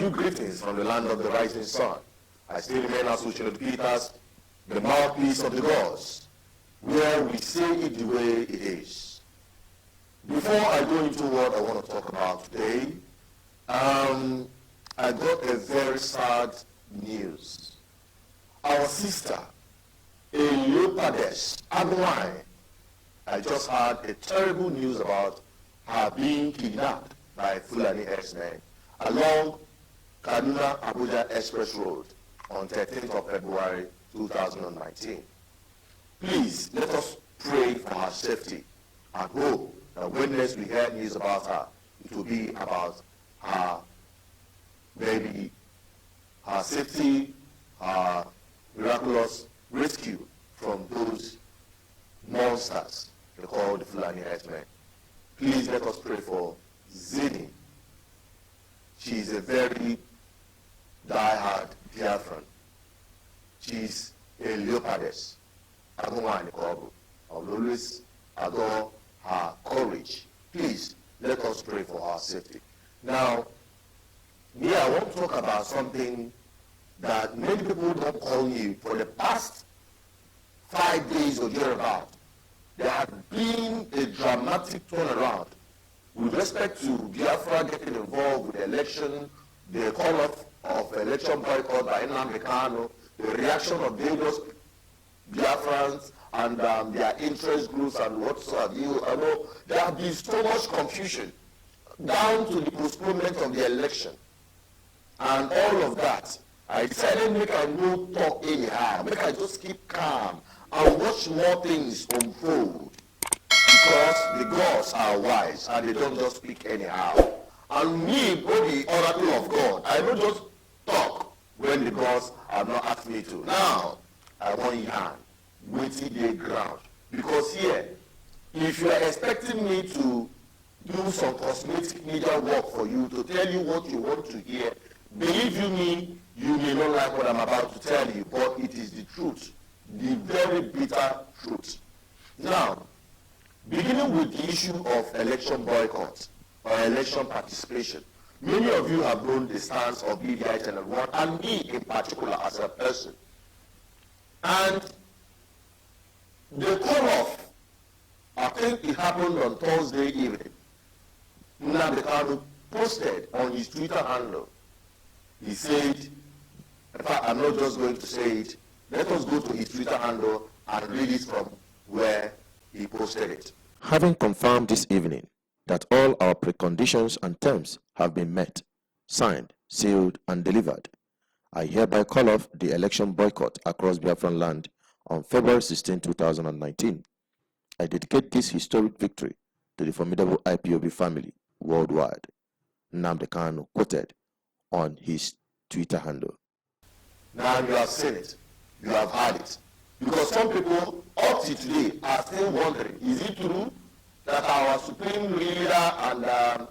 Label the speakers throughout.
Speaker 1: you greetings from the land of the rising sun. I still remain associated Peters, the mouthpiece of the gods, where we say it the way it is. Before I go into what I want to talk about today, I got a very sad news. Our sister, a leopardess, Agwai, I just heard a terrible news about her being kidnapped by Fulani herdsmen along Kaduna-Abuja Express Road on 13th of February 2019. Please, let us pray for her safety and hope that when next we hear news about her, it will be about her baby, her safety, her miraculous rescue from those monsters they call the Fulani herdsmen. Please let us pray for Zini. She is a very die-hard Biafran. She is a leopardess. I will always adore her courage. Please let us pray for her safety. Now, I want to talk about something that many people don't call you. For the past 5 days or thereabout, there has been a dramatic turnaround with respect to Biafra getting involved with the election, the call-off of election boycott by Nnamdi Kanu, the reaction of various Biafrans and their interest groups and whatsoever. I know there has been so much confusion down to the postponement of the election and all of that. I decided make I no talk anyhow, make I just keep calm and watch more things unfold, because the gods are wise and they don't just speak anyhow. And me, the oracle of God, I don't just talk when the gods have not asked me to. Now, I want yarn, waiting the ground. Because here, if you are expecting me to do some cosmetic media work for you, to tell you what you want to hear, believe you me, you may not like what I'm about to tell you, but it is the truth, the very bitter truth. Now, beginning with the issue of election boycott or election participation, many of you have known the stance of BDI Channel 1 and me in particular as a person. And the call-off, I think it happened on Thursday evening. Nnamdi Kanu posted on his Twitter handle. He said, in fact, I'm not just going to say it. Let us go to his Twitter handle and read it from where he posted it. Having confirmed this evening that all our preconditions and terms have been met, signed, sealed, and delivered, I hereby call off the election boycott across Biafraland on February 16, 2019. I dedicate this historic victory to the formidable IPOB family worldwide. Nnamdi Kanu quoted on his Twitter handle. Now you have seen it, you have heard it. Because some people up to today are still wondering, is it true that our supreme leader and our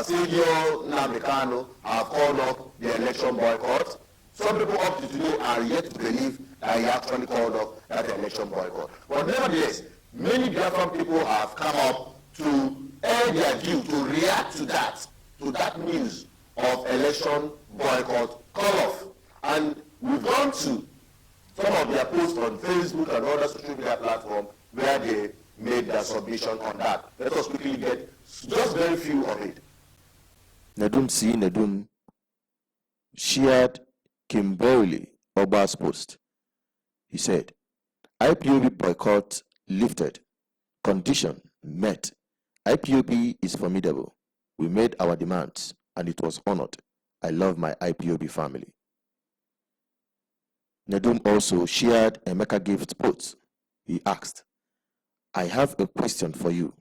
Speaker 1: savior Nnamdi Kanu have called off the election boycott? Some people up to today are yet to believe that he actually called off that election boycott. But nevertheless, many Biafran people have come up to air their view, to react to that news of election boycott call-off. And we've gone to some of their posts on Facebook and other social media platforms where they made their submission on that. Let us quickly get just very few of it. Nedum shared Kimberly Oba's post. He said, IPOB boycott lifted, condition met. IPOB is formidable. We made our demands and it was honored. I love my IPOB family. Nedum also shared a Emeka gift post. He asked, I have a question for you.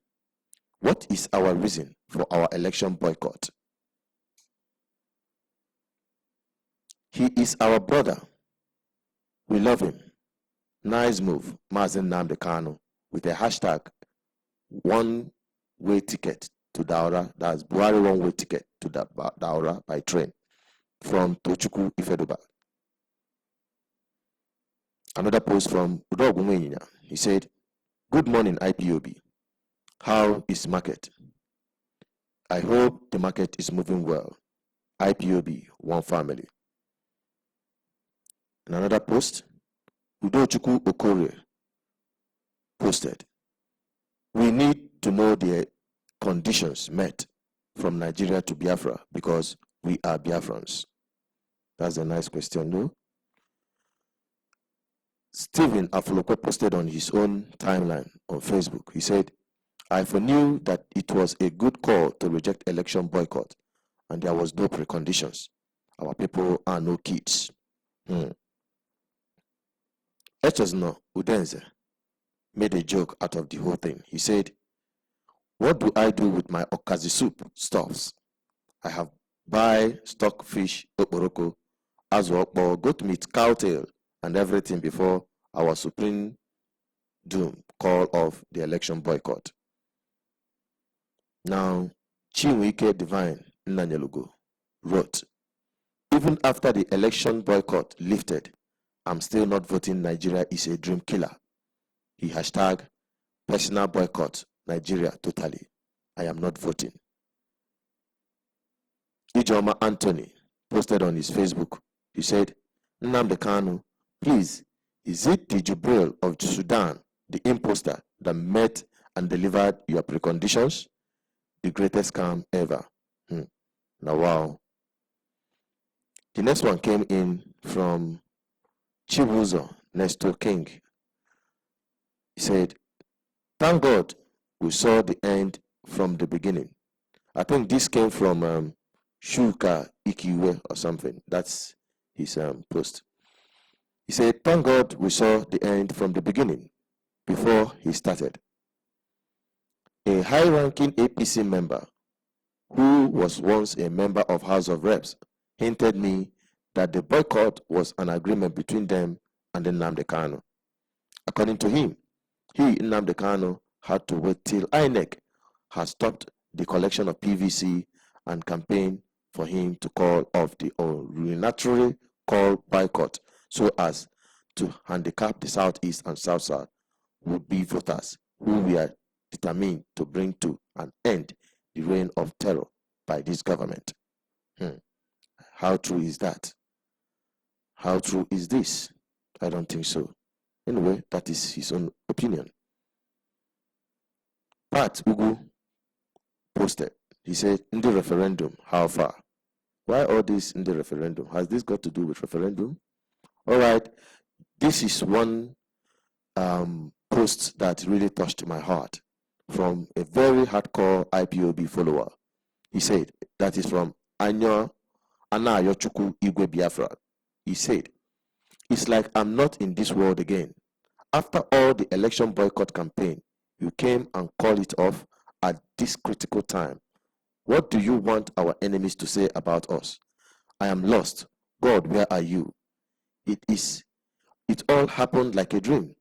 Speaker 1: What is our reason for our election boycott? He is our brother. We love him. Nice move, Mazi Nnamdi Kanu, with a hashtag one-way ticket to Daura. That's Buhari one-way ticket to Daura by train from Tochukwu Ifeduba. Another post from Udo Ogunweyinya. He said, good morning, IPOB. How is market? I hope the market is moving well.
Speaker 2: IPOB, one family. In another post, Udochukwu Okorie posted, we need to know the conditions met from Nigeria to Biafra because we are Biafrans. That's a nice question, no? Stephen Afulokwe posted on his own timeline on Facebook. He said, I foreknew that it was a good call to reject election boycott and there was no preconditions. Our people are no kids. Echezno Udenze made a joke out of the whole thing. He said, what do I do with my okazi soup stuffs? I have buy stock fish, okporoko, azwokbo, goat meat, cow tail, and everything before our supreme doom call of the election boycott. Now, Chinwike Divine Nnanyelugo wrote, even after the election boycott lifted, I'm still not voting Nigeria is a dream killer. He hashtag personal boycott Nigeria totally. I am not voting. Ijoma Anthony posted on his Facebook. He said, Nnamdi Kanu, please, is it the Jubril of Sudan, the imposter that met and delivered your preconditions? The greatest scam ever. Now, wow. The next one came in from Chibuzo Nestor King. He said, thank God we saw the end from the beginning. I think this came from Shuka Ikiwe or something. That's his post. He said, thank God we saw the end from the beginning before he started. A high-ranking APC member who was once a member of House of Reps hinted me that the boycott was an agreement between them and Nnamdi Kanu. According to him, he, Nnamdi Kanu, had to wait till INEC has stopped the collection of PVC and campaign for him to call off the unilaterally called boycott so as to handicap the Southeast and South-South would-be voters who were determined to bring to an end the reign of terror by this government. How true is that? How true is this? I don't think so. Anyway, that is his own opinion. Pat Ugu posted, he said, in the referendum, how far? Why all this in the referendum? Has this got to do with referendum? All right, this is one post that really touched my heart from a very hardcore IPOB follower. He said, that is from Anayochukwu Igwe Biafra. He said, it's like I'm not in this world again. After all the election boycott campaign, you came and called it off at this critical time. What do you want our enemies to say about us? I am lost. God, where are you? It all happened like a dream.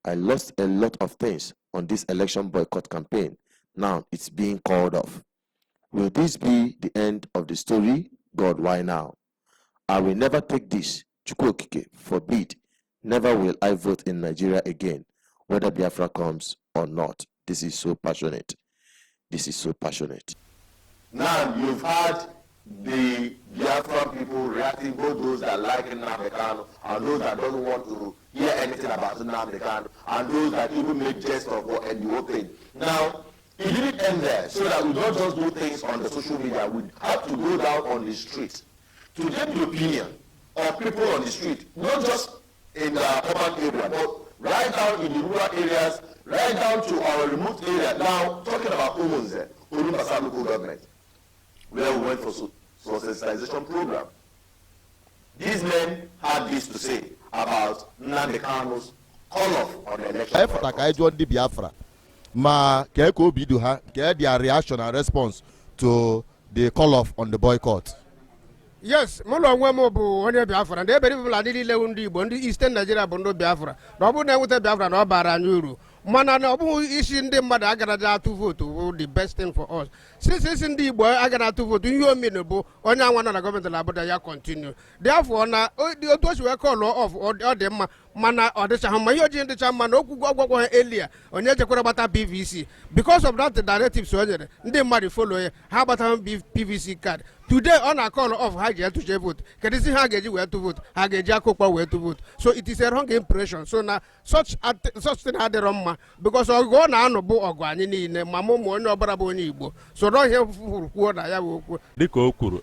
Speaker 2: I lost a lot of things on this election boycott campaign. Now it's being called off. Will this be the end of the story? God, why now? I will never take this. Chukwokike, forbid. Never will I vote in Nigeria again, whether Biafra comes or not. This is so passionate. This is so passionate.
Speaker 1: Now you've had the Biafran people reacting, both those that like Nnamdi Kanu and those that don't want to hear anything about Nnamdi Kanu, and those that even make jest of what and the whole thing. Now, it didn't end there, so that we don't just do things on the social media. We have to go down on the street to get the opinion of people on the street, not just in the urban area, but right down in the rural areas, right down to our remote area. Now, talking about Umunze, Olubasa local government, where we went for sensitization program. These men had this to say about Nnamdi Kanu's call off on the election.
Speaker 3: Biafra. Ma keko bidu ha get their reaction and response to the call off on the boycott.
Speaker 4: Yes, mulo ngwemo bu onye Biafra. They believe la dili le undi Igbo, ndi Eastern Nigeria bu ndo Biafra. Na obu na ewute Biafra na obara anyuru. Mana na obu isi ndi mmadu agara atu vote will the best thing for us. Since ndi Igbo agara atu vote, you mean bu onye anwa na government la boda ya continue. Therefore na those we call off or the mana ọ dịcha mma ihe oji dịcha mma na okwu gwagwagwa ha elia onye jekwara gbata PVC because of that directives o nyere ndị mmadụ follow ya ha gbata PVC card today ọ na call off ha ji etuje vote kedụzi ha ga-eji wee tụ vote ha ga-eji akụkọ wee tụ vote so it is a wrong impression so na such thing adịrọ mma because ọgụ ọ na-anụ bụ ọgụ anyị niile ma mụ ma onye ọbara bụ onye Igbo so na ihe fụrụ kwuo na ya bụ okwu
Speaker 5: dịka o kwuru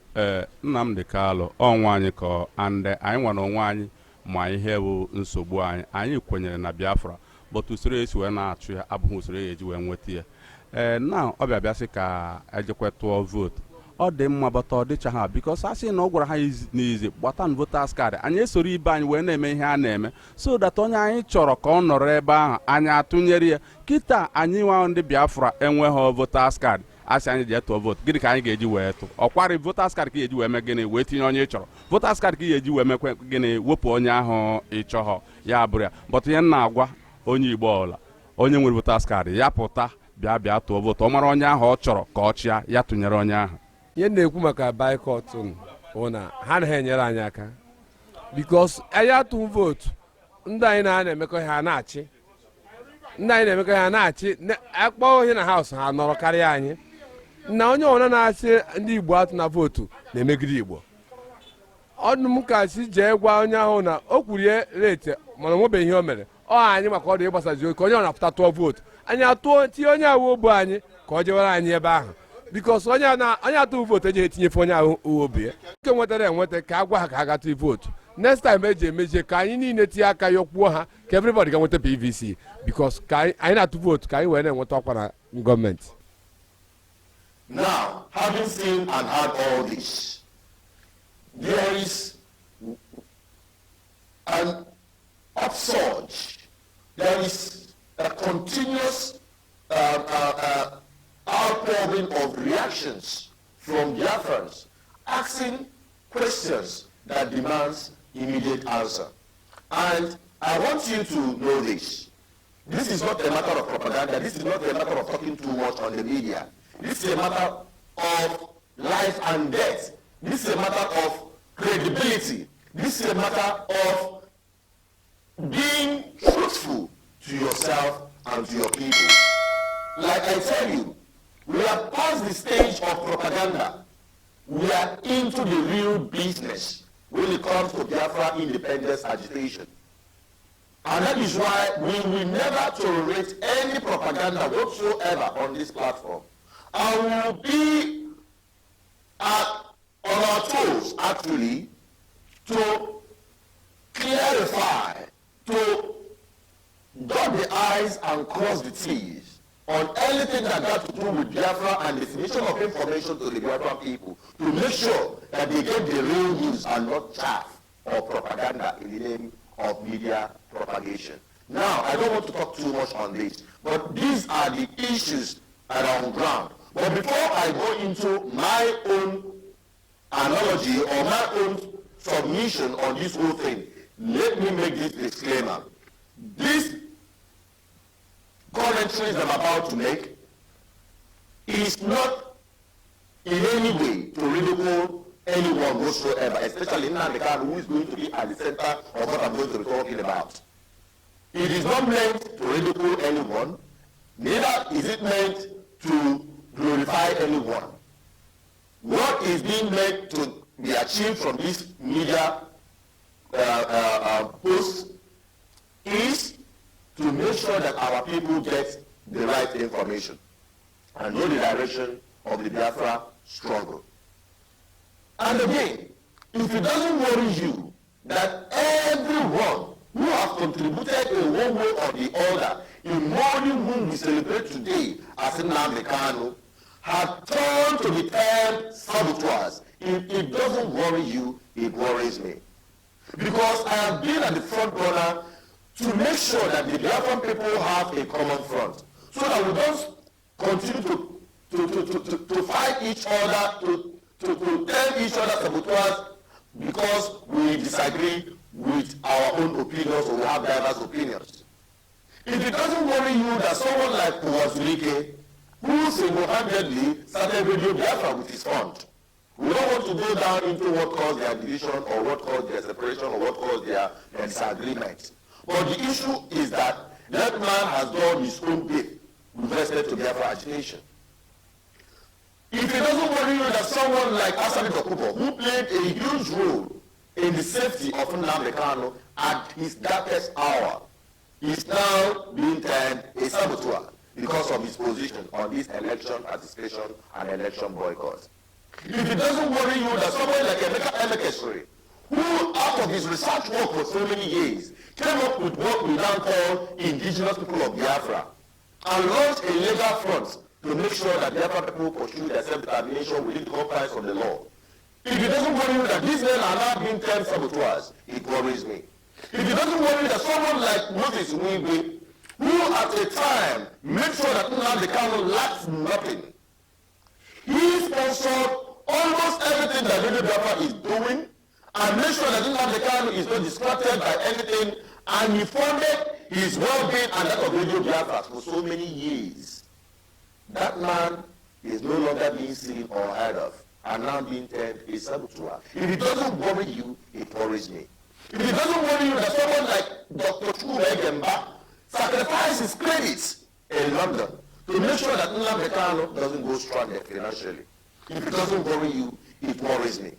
Speaker 5: Nnamdi Kanu ọnwa anyị ka ande anyị nwere onwe anyị ma ihe bụ nsogbu anyị kwenyere na Biafra but usoro esi wee na-achụ ya abụghị usoro eji wee nweta ya na ọ bịasị ka ejekwe tụọ vote ọ dị mma bata ọ dịcha ha because a sị na ọ gwara ha n'izi gbata voters card anyị esoro ibe anyị wee na-eme ihe a na-eme so that onye anyị chọrọ ka ọ nọrọ ebe ahụ anyị atụnyere ya kịta anyị nwa ndị Biafra enweghị voters card asị anyị ji tụọ vote gịnị ka anyị ga-eji wee tụ ọkwarị voters card ka ga-eji wee mee gịnị wee tinye onye ị chọrọ voters card ka ga-eji wee mekwe gịnị wepụ onye ahụ ị chọghọ ya bụrụ ya but ihe na-agwa onye Igbo ọla onye nwere voters card ya pụta bịa tụọ vote ọ mara onye ahụ ọ chọrọ ka ọ chịa ya tụnyere onye ahụ
Speaker 6: ihe na-ekwu maka boycott bụ na ha na-enyere anyị aka because anyị atụ vootu ndị anyị na-emekọ ha na-achị ndị anyị na-emekọ ha na-achị akpọ ihe na haus ha nọrọ karịa anyị na onye ọbụla na-achị ndị Igbo atụ na vootu na-emegide Igbo ọdụ m ka si jee gwa onye ahụ na o kwurie rete mana onwebeghị ihe o mere ọ anyị maka ọ dị ịgbasazi ka onye ọ na-apụta tụọ vootu anyị atụọ tinye onye ahụ ogbu anyị ka ọ jewere anyị ebe ahụ because onye atụ vootu eji etinyefe onye ahụ obi nke nwetara enweta ka a gwa ha ka ha gatụ vootu next time eji emechie ka anyị niile tinye aka yọkwuo ha ka everybody ga nweta PVC because ka anyị na-atụ vootu ka anyị wee na-enweta ọkwa na gọọmenti.
Speaker 1: Now, having seen and heard all this, there is an upsurge. There is a continuous outpouring of reactions from Biafrans asking questions that demands immediate answer. And I want you to know this. This is not a matter of propaganda. This is not a matter of talking too much on the media. This is a matter of life and death. This is a matter of credibility. This is a matter of being truthful to yourself and to your people. Like I tell you, we are past the stage of propaganda. We are into the real business when it comes to Biafra independence agitation. And that is why we will never tolerate any propaganda whatsoever on this platform. And we will be on our toes, actually, to clarify, to dot the I's and cross the T's on anything that got to do with Biafra and definition of information to the Biafra people, to make sure that they get the real news and not chaff or propaganda in the name of media propagation. Now, I don't want to talk too much on this, but these are the issues that are on ground. But before I go into my own analogy or my own submission on this whole thing, let me make this disclaimer. This commentary that I'm about to make is not in any way to ridicule anyone whatsoever, especially Nnamdi Kanu, who is going to be at the center of what I'm going to be talking about. It is not meant to ridicule anyone, neither is it meant to glorify anyone. What is being meant to be achieved from this media post is to make sure that our people get the right information and know the direction of the Biafra struggle. And again, if it doesn't worry you that everyone who has contributed in one way or the other in mourning whom we celebrate today as Nnamdi Kanu have turned to be termed saboteurs, if it doesn't worry you, it worries me. Because I have been at the front runner to make sure that the Biafran people have a common front, so that we don't continue to fight each other, to tell each other saboteurs because we disagree with our own opinions or we have diverse opinions. If it doesn't worry you that someone like Uwazulike, who single-handedly started Radio Biafra with his fund, we don't want to go down into what caused their division or what caused their separation or what caused their disagreement. But the issue is that that man has done his own bit with respect to Biafra agitation. If it doesn't worry you that someone like Asani Dokubo, who played a huge role in the safety of Nnamdi Kanu at his darkest hour, is now being termed a saboteur because of his position on this election participation and election boycott. If it doesn't worry you that someone like Emeka Emekesiri, who out of his research work for so many years, came up with what we now call indigenous people of Biafra, and launched a legal front to make sure that Biafra people pursue their self-determination within the confines of the law. If it doesn't worry you that these men are now being termed saboteurs, it worries me. If it doesn't worry that someone like Moses Nwigwe, who at a time made sure that Nnamdi Kanu lacks nothing, he sponsored almost everything that Radio Biafra is doing, and made sure that Nnamdi Kanu is not distracted by anything, and he funded his well-being and that of Radio Biafra for so many years. That man is no longer being seen or heard of, and now being termed a saboteur. If it doesn't worry you, it worries me. If it doesn't worry you that someone like Dr. Chukwuma Egemba sacrificed his credits in London to make sure that Nnamdi Kanu doesn't go stranded financially. If it doesn't worry you, it worries me.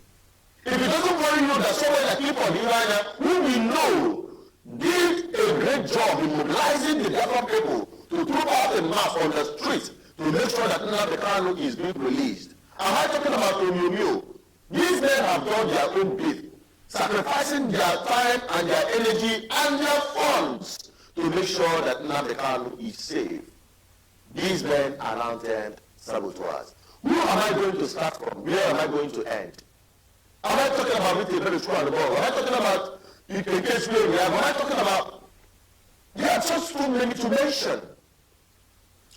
Speaker 1: If it doesn't worry you that someone like Clifford Iranya, who we know did a great job in mobilizing the Biafran people to throw out a mass on the streets to make sure that Nnamdi Kanu is being released. Am I talking about Omiyomio? These men have done their own bit, sacrificing their time and their energy and their funds to make sure that Nnamdi Kanu is safe. These men are now termed saboteurs. Who am I going to start from? Where am I going to end? Am I talking about Mr. Berlusconi and the ball? Am I talking about Ikekeswe? Am I talking about... There are just too many to mention.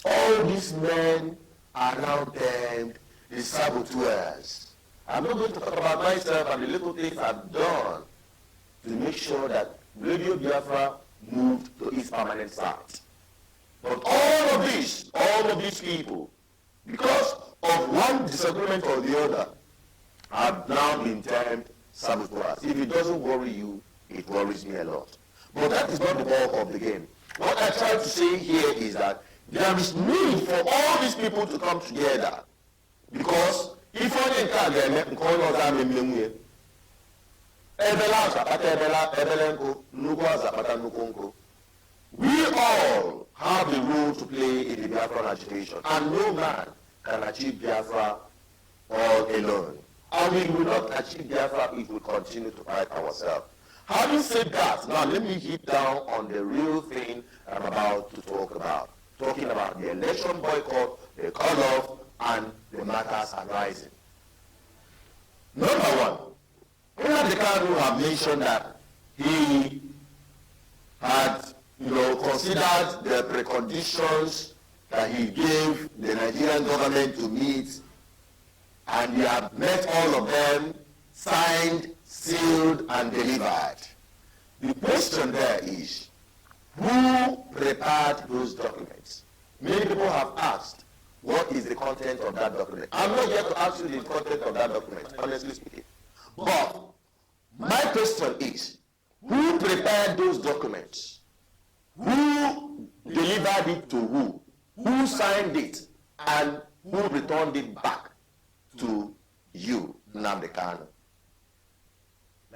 Speaker 1: All these men are now termed the saboteurs. I'm not going to talk about myself and the little things I've done to make sure that Radio Biafra moved to its permanent site. But all of these people, because of one disagreement or the other, have now been termed saboteurs. If it doesn't worry you, it worries me a lot. But that is not the bulk of the game. What I try to say here is that there is need for all these people to come together. Because if only we all have a role to play in the Biafran agitation, and no man can achieve Biafra all alone. And we will not achieve Biafra if we continue to fight ourselves. Having said that, now let me hit down on the real thing I'm about to talk about. Talking about the election boycott, the call-off, and the matters arising. Number one, Nnamdi Kanu have mentioned that he had, considered the preconditions that he gave the Nigerian government to meet, and he had met all of them, signed, sealed, and delivered. The question there is, who prepared those documents? Many people have asked, what is the content of that document? I'm not here to ask you the content of that document, honestly speaking. But my question is, who prepared those documents? Who delivered it to who? Who signed it? And who returned it back to you, Nnamdi Kanu?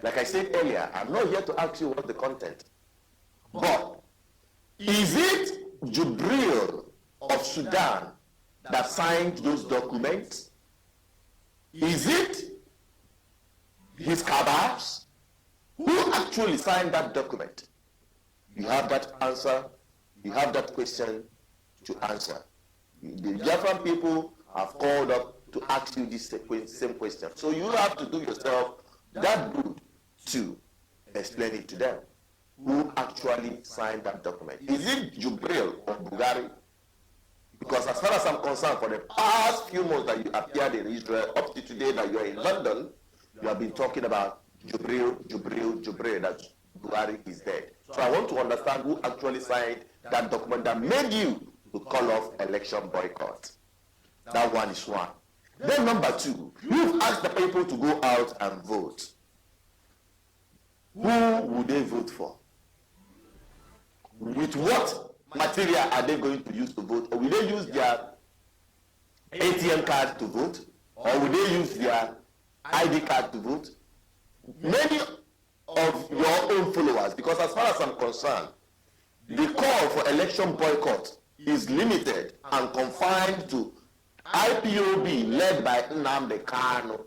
Speaker 1: Like I said earlier, I'm not here to ask you what's the content. But is it Jubril of Sudan that signed those documents? Is it his cabals? Who actually signed that document? You have that answer, you have that question to answer. The Biafran people have called up to ask you this same question. So you have to do yourself that good to explain it to them. Who actually signed that document? Is it Jubril of Bulgaria? Because as far as I'm concerned, for the past few months that you appeared in Israel, up to today that you're in London, you have been talking about Jubril, that Buhari is dead. So I want to understand who actually signed that document that made you to call off election boycott. That one is one. Then number two, you've asked the people to go out and vote. Who would they vote for? with what material are they going to use to vote? Or will they use their ATM card to vote? Or will they use their ID card to vote? Many of your own followers, because as far as I'm concerned, the call for election boycott is limited and confined to IPOB led by Nnamdi Kanu.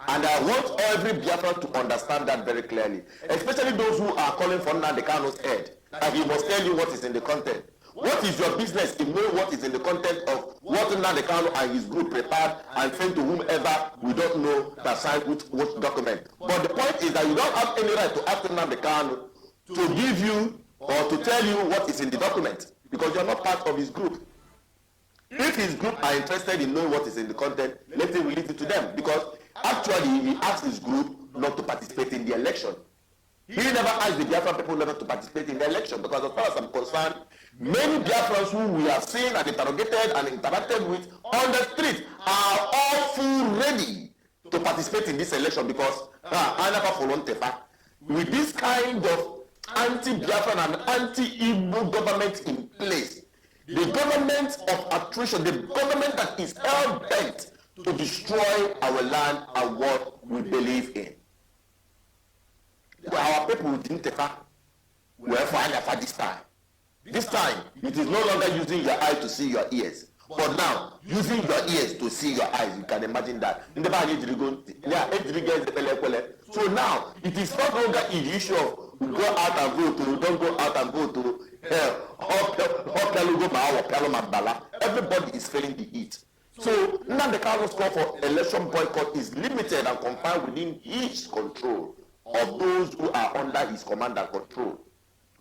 Speaker 1: And I want every Biafran to understand that very clearly, especially those who are calling for Nnamdi Kanu's head, that he must tell you what is in the content. What is your business in knowing what is in the content of what Nnamdi Kanu and his group prepared and sent to whomever we don't know that signed which document? But the point is that you don't have any right to ask Nnamdi Kanu to give you or to tell you what is in the document, because you're not part of his group. If his group are interested in knowing what is in the content, let him release it to them, because actually he asked his group not to participate in the election. He never asked the Biafran people not to participate in the election, because as far as I'm concerned, many Biafrans who we have seen and interrogated and interacted with on the street are all full ready to participate in this election, because I never follow Tefa. With this kind of anti-Biafran and anti-Igbo government in place, the government of attrition, the government that is hell-bent to destroy our land and what we believe in. Our people didn't take her. We are fine for this time. This time, it is no longer using your eye to see your ears. But now, using your ears to see your eyes, you can imagine that. So now, it is no longer an issue of we go out and vote, we don't go out and vote. Everybody is feeling the heat. So Nnamdi Kanu's call for election boycott is limited and confined within his control of those who are under his command and control,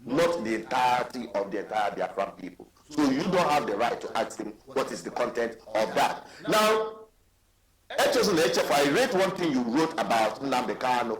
Speaker 1: not the entirety of the entire Biafran people. So you don't have the right to ask him what is the content of that. Now, HF, I read one thing you wrote about Nnamdi Kanu,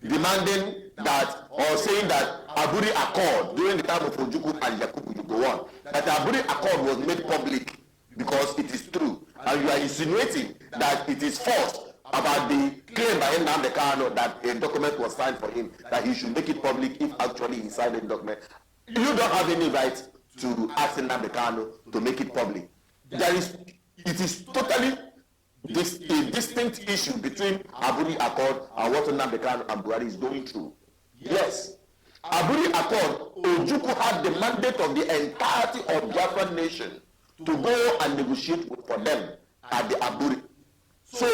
Speaker 1: demanding that, or saying that Aburi Accord during the time of Ojukwu and Yakubu, you go on, that the Aburi Accord was made public because it is true. And you are insinuating that it is false about the claim by Nnamdi Kanu that a document was signed for him, that he should make it public if actually he signed the document. You don't have any right to ask Nnamdi Kanu to make it public. It is totally a distinct issue between Aburi Accord and what Nnamdi Kanu and Buhari is going through. Yes, Aburi Accord, Ojukwu had the mandate of the entirety of Biafran nation to go and negotiate for them at the Aburi. So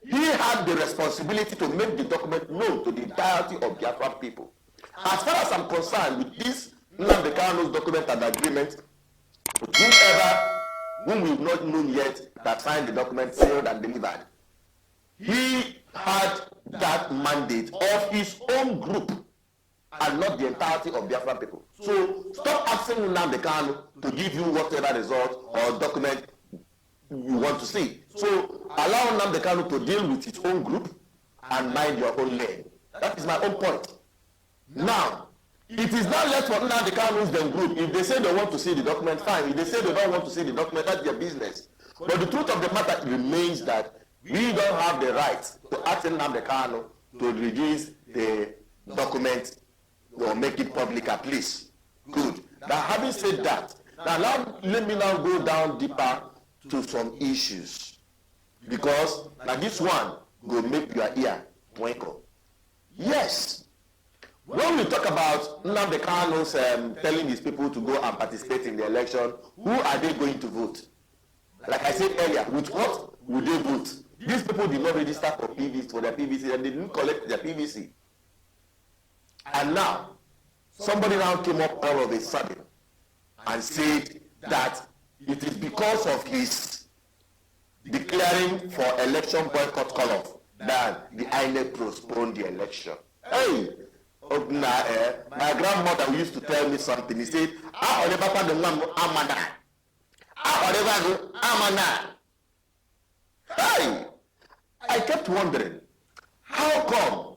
Speaker 1: he had the responsibility to make the document known to the entirety of Biafran people. As far as I'm concerned with this Nnamdi Kanu's document and agreement, whom we've not known yet, that signed the document, sealed and delivered, he had that mandate of his own group and not the entirety of Biafran people. So stop asking Nnamdi Kanu to give you whatever result or document you want to see. So allow Nnamdi Kanu to deal with his own group and mind your own lane. That is my own point. Now, it is not left for Nnamdi Kanu's group. If they say they want to see the document, fine. If they say they don't want to see the document, that's their business. But the truth of the matter remains that we don't have the right to ask Nnamdi Kanu to release the document or make it public at least. Good. Now, having said that, let me now go down deeper to some issues, because now this one will make your ear twinkle. Yes. When we talk about Nnamdi Kanu's telling his people to go and participate in the election, who are they going to vote? Like I said earlier, with what would they vote? These people did not register for PVC, for their PVC, and they didn't collect their PVC. And now, somebody now came up all of a sudden and said that it is because of his declaring for election boycott call-off that the INEC postponed the election. Hey! My grandmother used to tell me something. He said, hey, I kept wondering, how come?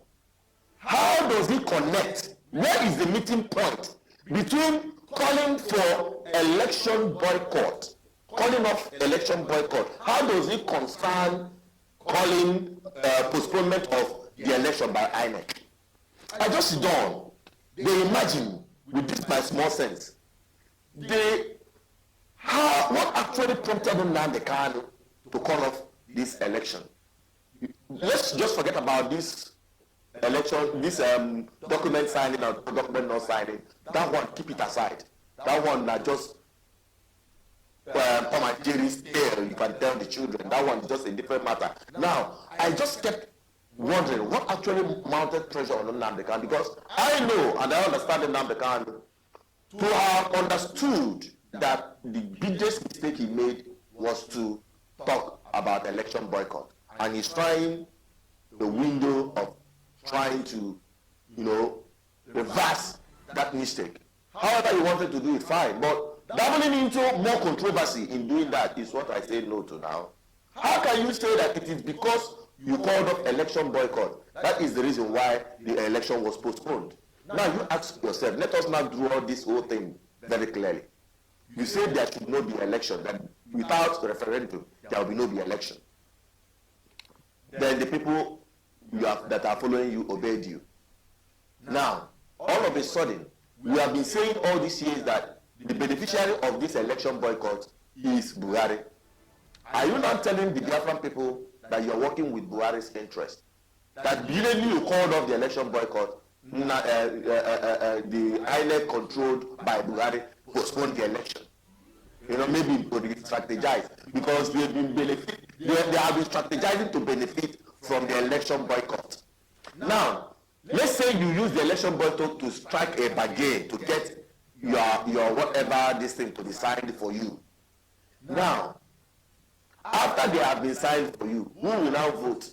Speaker 1: How does he connect? Where is the meeting point between calling for election boycott, calling off election boycott? How does it concern calling postponement of the election by INEC? I just don't. They imagine with this my small sense, what actually prompted Nnamdi Kanu to call off this election? Let's just forget about this election, this document signing or document not signing. That one, keep it aside. That one that just Tom and Jerry's tale, you can tell the children. That one is just a different matter. Now, I just kept wondering what actually mounted pressure on Nnamdi Kanu, because I know and I understand Nnamdi Kanu to have understood that the biggest mistake he made was to talk about election boycott, and he's trying the window of trying to, reverse that mistake. However he wanted to do it, fine, but doubling into more controversy in doing that is what I say no to now. How can you say that it is because you called off election boycott that is the reason why the election was postponed? Now you ask yourself, let us now draw this whole thing very clearly. You say there should not be election, that without referendum there will be no election. Then the people that are following you obeyed you. Now, all of a sudden, we have been saying all these years that the beneficiary of this election boycott is Buhari. Are you not telling the Biafran people that you are working with Buhari's interest? That immediately you called off the election boycott, the INEC controlled by Buhari postponed the election. Maybe to strategize, because they have been strategizing to benefit from the election boycott. Now, let's say you use the election boycott to strike a bargain to get your whatever this thing to be signed for you. Now, after they have been signed for you, who will now vote?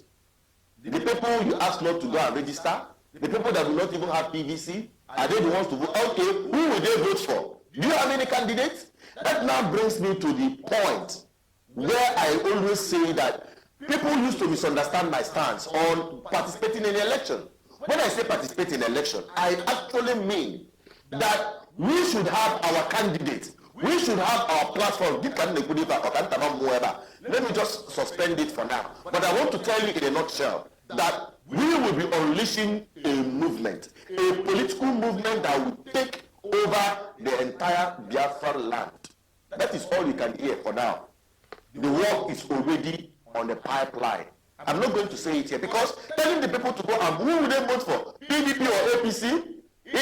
Speaker 1: The people you ask not to go and register, the people that will not even have PVC, are they the ones to vote? Okay, who will they vote for? Do you have any candidates? That now brings me to the point where I always say that people used to misunderstand my stance on participating in the election. When I say participate in election, I actually mean that we should have our candidates. We should have our platform. Let me just suspend it for now. But I want to tell you in a nutshell that we will be unleashing a movement, a political movement that will take over the entire Biafraland. That is all you can hear for now. The work is already on the pipeline. I'm not going to say it here because telling the people to go and who will they vote for? PDP or APC? If you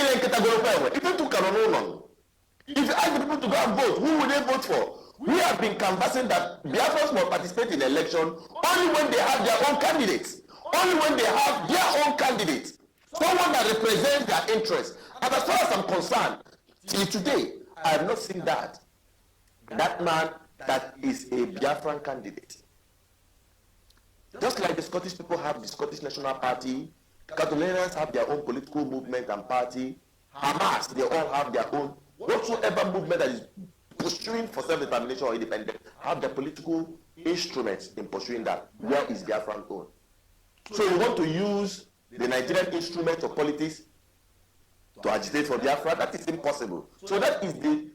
Speaker 1: ask the people to go and vote, who will they vote for? We have been canvassing that Biafrans must participate in election only when they have their own candidates. Only when they have their own candidates. Someone that represents their interests. And as far as I'm concerned, till today, I have not seen that. That man that is a Biafran candidate. Just like the Scottish people have the Scottish National Party, Catalonians have their own political movement and party, Hamas, they all have their own, whatsoever movement that is pursuing for self-determination or independence, have their political instruments in pursuing that. Where is Biafran own? So you want to use the Nigerian instrument of politics to agitate for Biafra? That is impossible. So that is the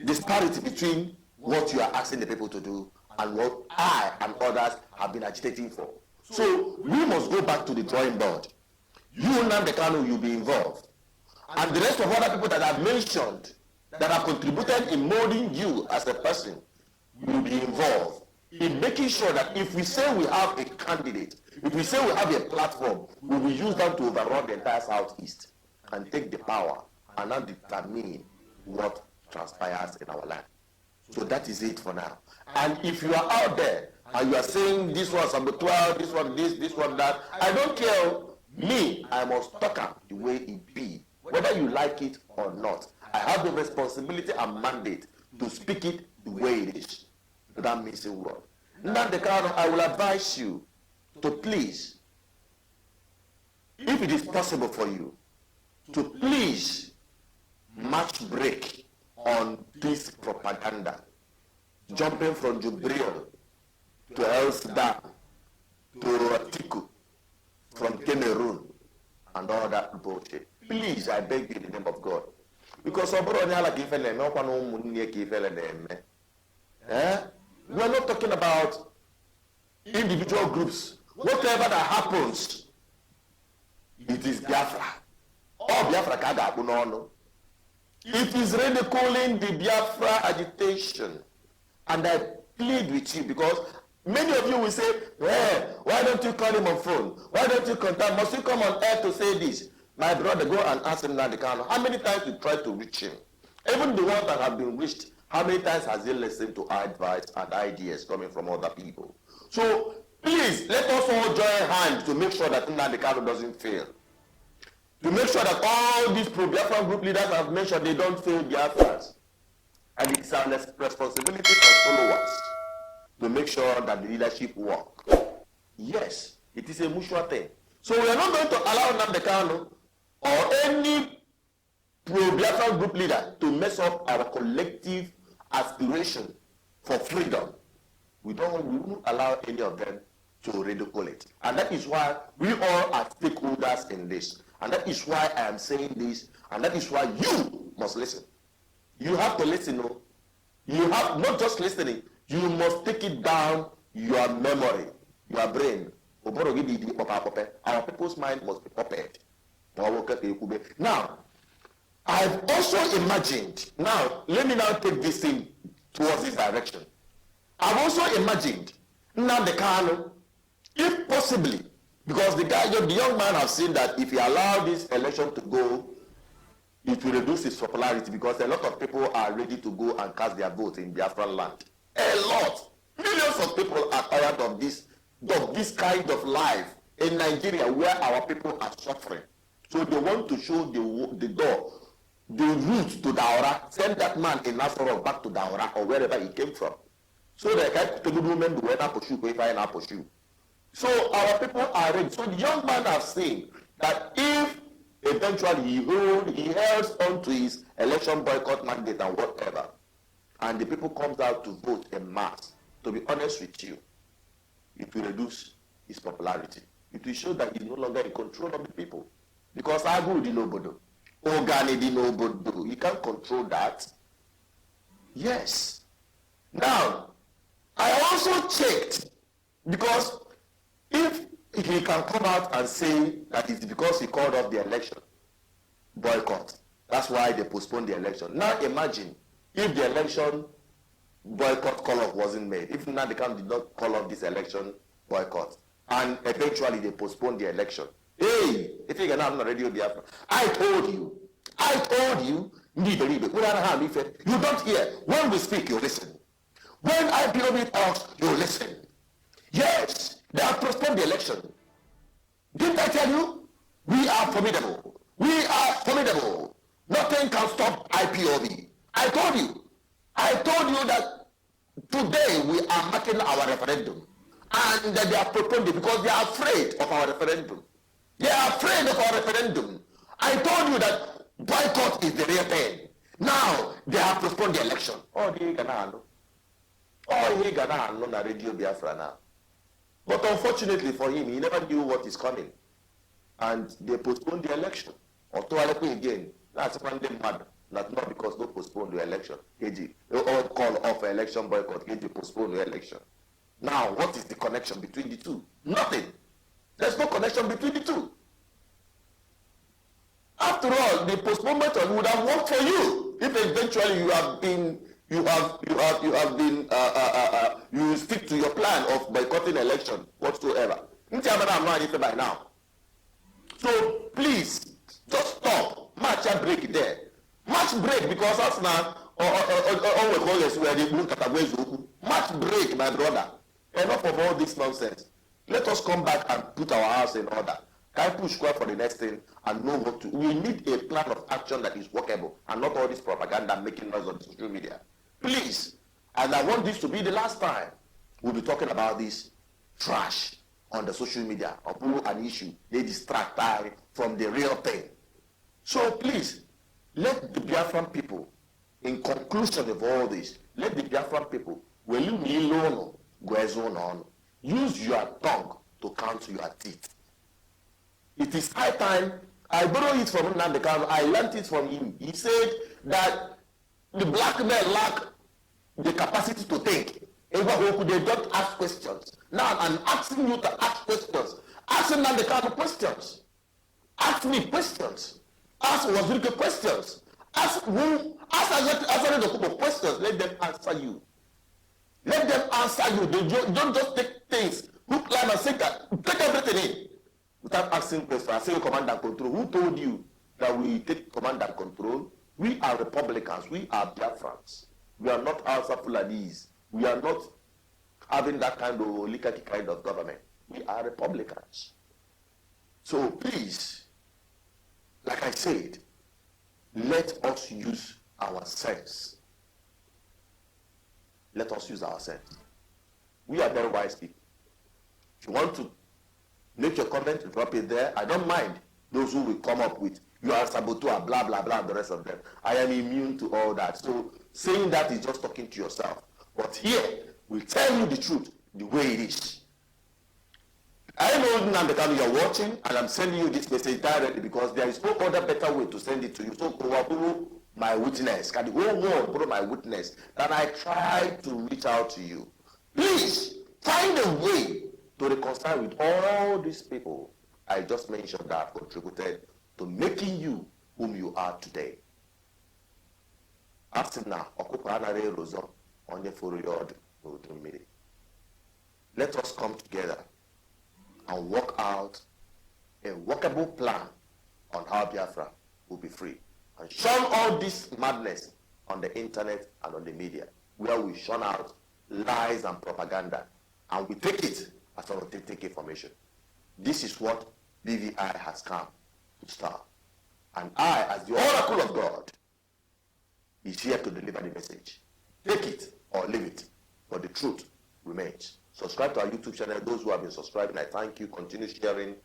Speaker 1: disparity between what you are asking the people to do and what I and others have been agitating for. So we must go back to the drawing board. You, Nnamdi Kanu, you'll be involved. And the rest of other people that I've mentioned that have contributed in molding you as a person will be involved in making sure that if we say we have a candidate, if we say we have a platform, we will use them to overrun the entire Southeast and take the power and now determine what transpires in our land. So that is it for now. And if you are out there and you are saying this one saboteur, this one this, this one that, I don't care. Me, I must talk up the way it be, whether you like it or not. I have the responsibility and mandate to speak it the way it is. That means a word. Nnamdi Kanu, I will advise you to please, if it is possible for you, to please match break on this propaganda, jumping from Jubril to El Sudan to Atiku, from Cameroon, and all that bullshit. Please, I beg you in the name of God. Because we are not talking about individual groups. Whatever that happens, it is Biafra. All Biafra kaga abunono. It is ridiculing the Biafra agitation. And I plead with you because many of you will say, why don't you call him on phone? Why don't you contact? Must you come on air to say this? My brother, go and ask him Nnamdi Kanu. How many times you tried to reach him? Even the ones that have been reached, how many times has he listened to advice and ideas coming from other people? So please, let us all join hands to make sure that Nnamdi Kanu doesn't fail. To make sure that all these pro-Biafra group leaders have mentioned, they don't fail Biafrans. And it's our responsibility as followers to make sure that the leadership work. Yes, it is a mutual thing. So we are not going to allow Nnamdi Kanu or any pro-Biafra group leader to mess up our collective aspiration for freedom. We won't allow any of them to ridicule it. And that is why we all are stakeholders in this. And that is why I am saying this. And that is why you must listen. You have to listen. No? You have not just listening. You must take it down your memory, your brain. Our people's mind must be prepared. Now, I've also imagined, now, let me now take this thing towards this direction. I've also imagined Nnamdi Kanu, if possibly, because the young man has seen that if he allowed this election to go, it will reduce his popularity because a lot of people are ready to go and cast their vote in Biafraland. A lot. Millions of people are tired of this kind of life in Nigeria where our people are suffering. So they want to show the route to Daura, send that man in Nasarok back to Daura or wherever he came from. So they can women do not pursue if I not pursue. So our people are ready. So the young man has seen that if eventually he holds on to his election boycott mandate and whatever, and the people comes out to vote en masse, to be honest with you, it will reduce his popularity. It will show that he's no longer in control of the people. Because Agu di Nobodo, Ogani di Nobodo, you can't control that. Yes. Now, I also checked, because if he can come out and say that it's because he called off the election boycott, that's why they postponed the election. Now imagine if the election boycott call-off wasn't made, if Nnamdi Kanu did not call off this election boycott, and eventually they postponed the election. Hey, if you can have on radio Biafra, I told you, you don't hear. When we speak, you listen. When IPOB talks, you listen. Yes, they have postponed the election. Didn't I tell you? We are formidable. We are formidable. Nothing can stop IPOB. I told you that today we are marking our referendum. And that they are postponed it because they are afraid of our referendum. They are afraid of our referendum. I told you that boycott is the real thing. Now, they have postponed the election. Oh, he gonna handle na radio Biafra now. But unfortunately for him, he never knew what is coming. And they postponed the election. Or to again, that's one day mad. Not because they postponed the election. Or call off election boycott, they postponed the election. Now, what is the connection between the two? Nothing. There's no connection between the two. After all, the postponement would have worked for you if eventually you stick to your plan of boycotting election whatsoever. By now. So please, just stop. Match and break there. Match break because us now, match break, my brother. Enough of all this nonsense. Let us come back and put our house in order. Can I push square for the next thing and know what to? We need a plan of action that is workable and not all this propaganda making noise on social media. Please. And I want this to be the last time we'll be talking about this trash on the social media or an issue. They distract from the real thing. So please, let the Biafran people, in conclusion of all this, let the Biafran people, will you alone go on? Use your tongue to count your teeth. It is high time. I borrowed it from Nnamdi Kanu. I learned it from him. He said that the black men lack the capacity to think. They don't ask questions. Now I'm asking you to ask questions. Ask Nnamdi Kanu questions. Ask me questions. Ask Wazirike questions. Ask answering the group of questions. Let them answer you. Let them answer you. They don't just take things, hook, line, and sinker. Take everything in without asking questions. I say command and control. Who told you that we take command and control? We are Republicans. We are Biafrans. We are not Hausa Fulanis. We are not having that kind of oligarchy kind of government. We are Republicans. So please, like I said, let us use our sense. Let us use our sense. We are very wise people. If you want to make your comment, drop it there. I don't mind those who will come up with, you are saboteur, blah, blah, blah, the rest of them. I am immune to all that. So saying that is just talking to yourself. But here, we'll tell you the truth, the way it is. I know Nnamdi Kanu, you're watching, and I'm sending you this message directly because there is no other better way to send it to you. So, my witness, can the whole world borrow my witness that I tried to reach out to you? Please, find a way to reconcile with all these people I just mentioned that have contributed to making you whom you are today. Let us come together and work out a workable plan on how Biafra will be free. And shun all this madness on the internet and on the media, where we shun out lies and propaganda, and we take it as authentic information. This is what BVI has come to start. And I, as the oracle of God, is here to deliver the message. Take it or leave it, but the truth remains. Subscribe to our YouTube channel. Those who have been subscribing, I thank you. Continue sharing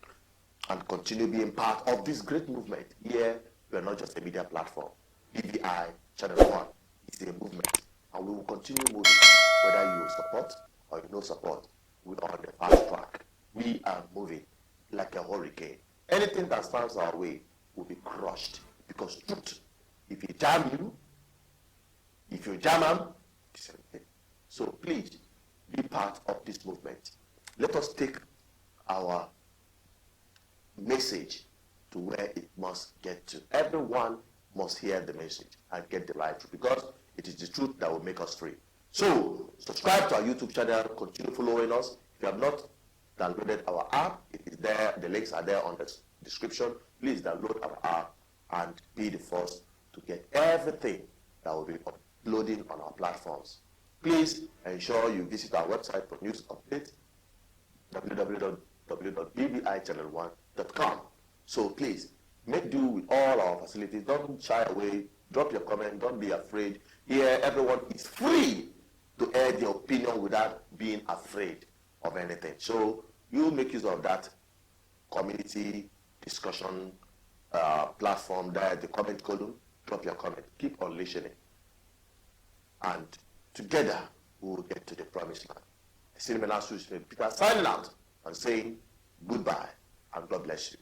Speaker 1: and continue being part of this great movement. Here, we are not just a media platform. BVI Channel 1 is a movement, and we will continue moving, whether you support or you no support. We are on the fast track. We are moving like a hurricane. Anything that stands our way will be crushed, because truth, if you jam them, it's the same thing. So please, be part of this movement. Let us take our message to where it must get to. Everyone must hear the message and get the right truth, because it is the truth that will make us free. So subscribe to our YouTube channel, continue following us. If you have not downloaded our app, it is there, the links are there on the description. Please download our app and be the first to get everything that will be uploading on our platforms. Please ensure you visit our website for news updates, www.bbIchannel1.com. So please, make do with all our facilities. Don't shy away. Drop your comment. Don't be afraid. Here, everyone is free to air their opinion without being afraid of anything. So you make use of that community discussion platform there, the comment column. Drop your comment. Keep on listening. And together, we will get to the promised land. I see Peter signing out and saying goodbye, and God bless you.